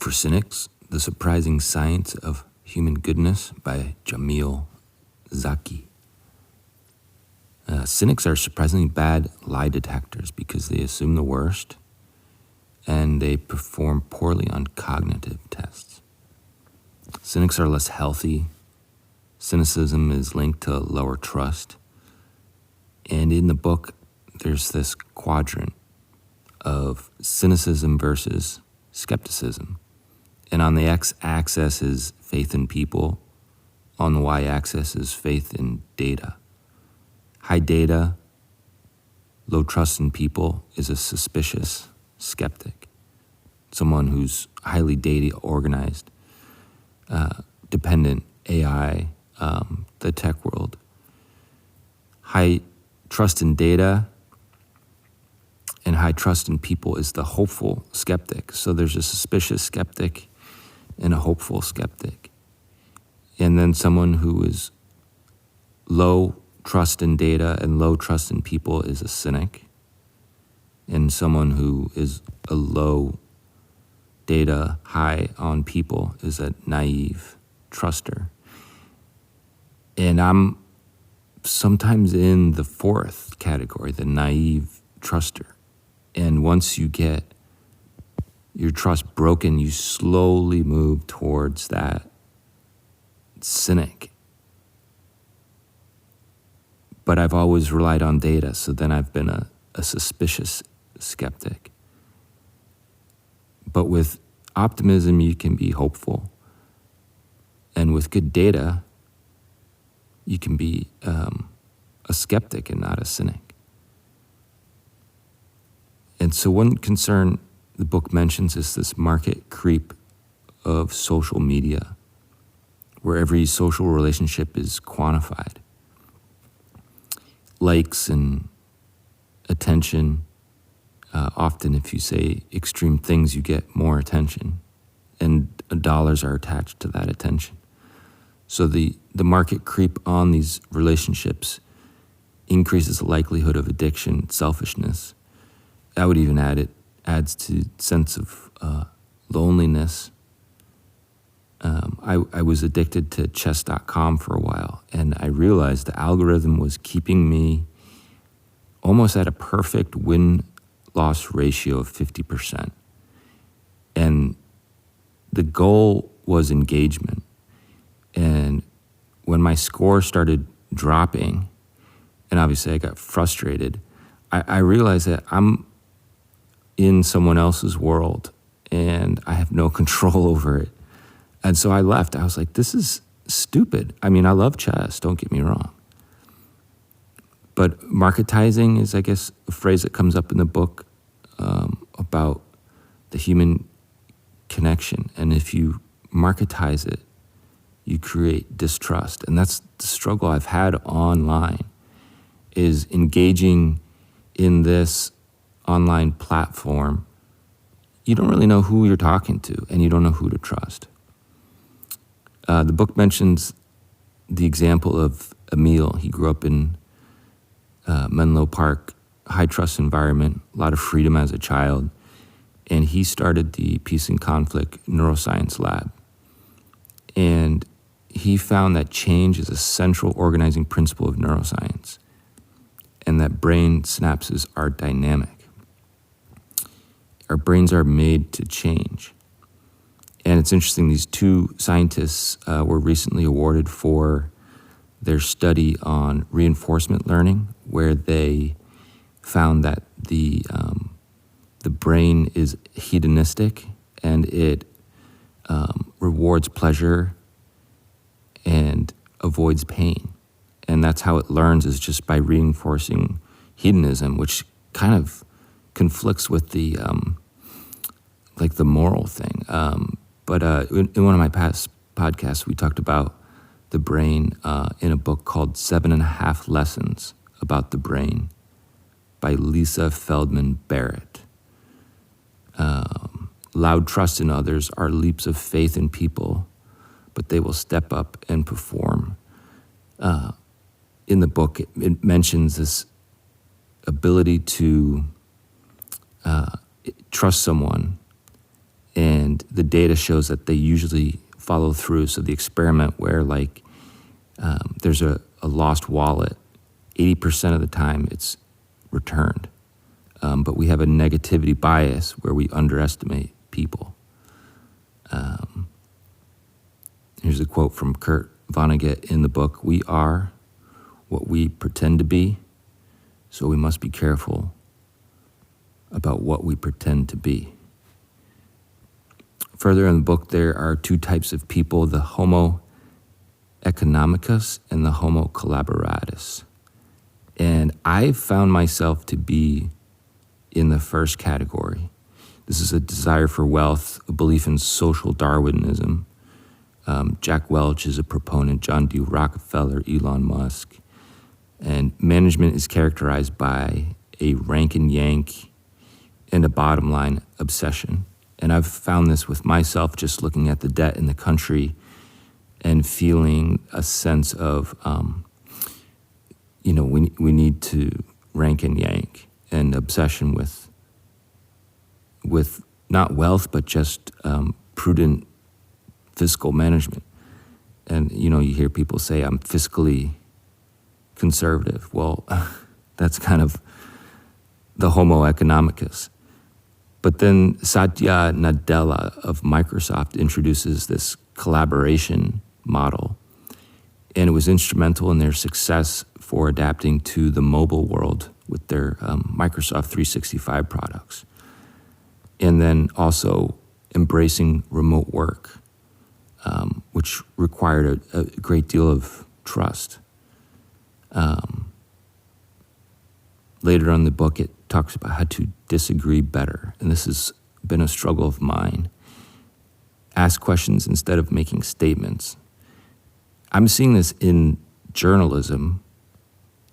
For Cynics, The Surprising Science of Human Goodness by Jamil Zaki. Cynics are surprisingly bad lie detectors because they assume the worst and they perform poorly on cognitive tests. Cynics are less healthy. Cynicism is linked to lower trust. And in the book, there's this quadrant of cynicism versus skepticism. And on the x-axis is faith in people. On the y-axis is faith in data. High data, low trust in people is a suspicious skeptic. Someone who's highly data organized, dependent, AI, the tech world. High trust in data and high trust in people is the hopeful skeptic. So there's a suspicious skeptic and a hopeful skeptic. And then someone who is low trust in data and low trust in people is a cynic. And someone who is a low data, high on people is a naive truster. And I'm sometimes in the fourth category, the naive truster. And once you get your trust broken, you slowly move towards that cynic. But I've always relied on data, so then I've been a suspicious skeptic. But with optimism, you can be hopeful. And with good data, you can be a skeptic and not a cynic. And so one concern the book mentions is this market creep of social media, where every social relationship is quantified. Likes and attention. Often if you say extreme things, you get more attention, and dollars are attached to that attention. So the market creep on these relationships increases the likelihood of addiction, selfishness. I would even add it adds to sense of loneliness. I was addicted to chess.com for a while, and I realized the algorithm was keeping me almost at a perfect win-loss ratio of 50%. And the goal was engagement. And when my score started dropping, and obviously I got frustrated, I realized that I'm in someone else's world and I have no control over it. And so I left. I was like, this is stupid. I mean, I love chess, don't get me wrong. But marketizing is, I guess, a phrase that comes up in the book about the human connection. And if you marketize it, you create distrust. And that's the struggle I've had online, is engaging in this online platform. You don't really know who you're talking to, and you don't know who to trust. The book mentions the example of Emil. He grew up in Menlo Park, high trust environment, a lot of freedom as a child, and he started the Peace and Conflict Neuroscience Lab. And he found that change is a central organizing principle of neuroscience, and that brain synapses are dynamic. Our brains are made to change. And it's interesting, these two scientists were recently awarded for their study on reinforcement learning, where they found that the brain is hedonistic and it rewards pleasure and avoids pain. And that's how it learns, is just by reinforcing hedonism, which kind of conflicts with the the moral thing. But in one of my past podcasts, we talked about the brain in a book called 7.5 Lessons About the Brain by Lisa Feldman Barrett. Loud trust in others are leaps of faith in people, but they will step up and perform. In the book, it mentions this ability to trust someone And the data shows that they usually follow through. So the experiment where there's a lost wallet, 80% of the time it's returned. But we have a negativity bias where we underestimate people. Here's a quote from Kurt Vonnegut in the book: "We are what we pretend to be, so we must be careful about what we pretend to be." Further in the book, there are two types of people: the Homo economicus and the Homo collaboratus. And I found myself to be in the first category. This is a desire for wealth, a belief in social Darwinism. Jack Welch is a proponent, John D. Rockefeller, Elon Musk. And management is characterized by a rank and yank and a bottom line obsession. And I've found this with myself, just looking at the debt in the country and feeling a sense of, we need to rank and yank, and obsession with not wealth, but just prudent fiscal management. And, you hear people say, I'm fiscally conservative. Well, that's kind of the Homo economicus. But then Satya Nadella of Microsoft introduces this collaboration model, and it was instrumental in their success for adapting to the mobile world with their Microsoft 365 products, and then also embracing remote work, which required a great deal of trust. Later on in the book, it talks about how to disagree better, and this has been a struggle of mine. Ask questions instead of making statements. I'm seeing this in journalism,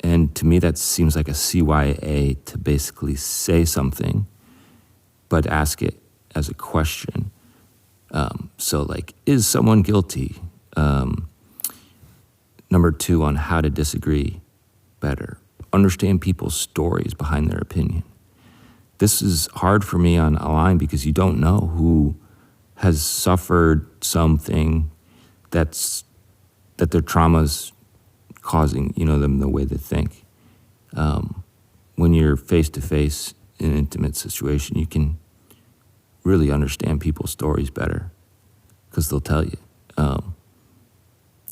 and to me that seems like a CYA to basically say something, but ask it as a question. Is someone guilty? Number 2 on how to disagree better. Understand people's stories behind their opinion. This is hard for me on a line because you don't know who has suffered something that their trauma's causing, them the way they think. When you're face to face in an intimate situation, you can really understand people's stories better because they'll tell you.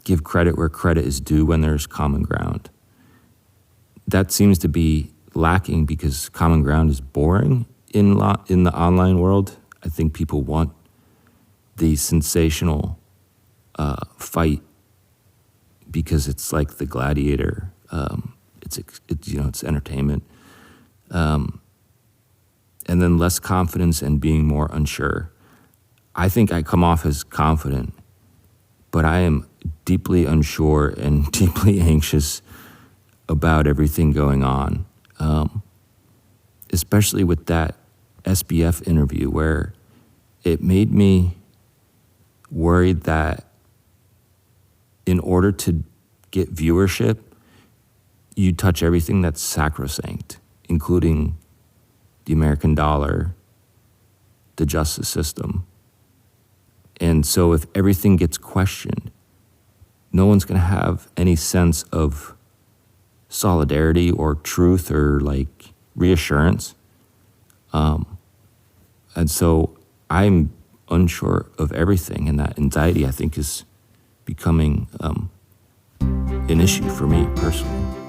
Give credit where credit is due when there's common ground. That seems to be lacking because common ground is boring in the online world. I think people want the sensational fight because it's like the gladiator. It's entertainment. And then less confidence and being more unsure. I think I come off as confident, but I am deeply unsure and deeply anxious about everything going on, especially with that SBF interview where it made me worried that in order to get viewership, you touch everything that's sacrosanct, including the American dollar, the justice system. And so if everything gets questioned, no one's going to have any sense of solidarity or truth or reassurance. And so I'm unsure of everything, and that anxiety I think is becoming an issue for me personally.